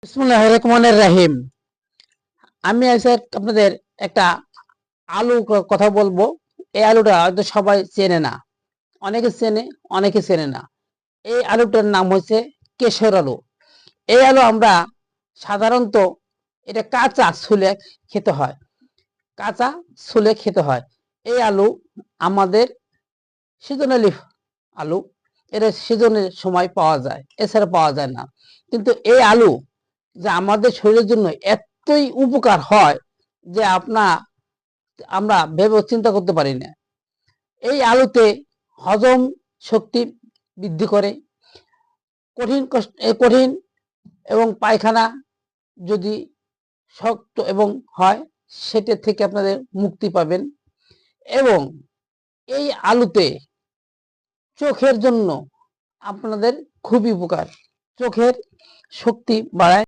বিসমিল্লাহির রহমানির রহিম। আমি আজকে আপনাদের একটা আলু কথা বলবো। এই আলুটা হয়তো সবাই চেনে না, অনেকে চেনে, অনেকে চেনে না। এই আলুটার নাম হচ্ছে কেশর আলু। এই আলু আমরা সাধারণত এটা কাঁচা ছুলে খেতে হয়, কাঁচা ছুলে খেতে হয়। এই আলু আমাদের সিজনালি আলু, এটা সিজনের সময় পাওয়া যায়, এছাড়া পাওয়া যায় না। কিন্তু এই আলু যে আমাদের শরীরের জন্য এতই উপকার হয় যে আমরা ভেবে চিন্তা করতে পারি না। এই আলুতে হজম শক্তি বৃদ্ধি করে। কঠিন এবং পায়খানা যদি শক্ত এবং হয়, সেটা থেকে আপনাদের মুক্তি পাবেন। এবং এই আলুতে চোখের জন্য আপনাদের খুবই উপকার, চোখের শক্তি বাড়ায়।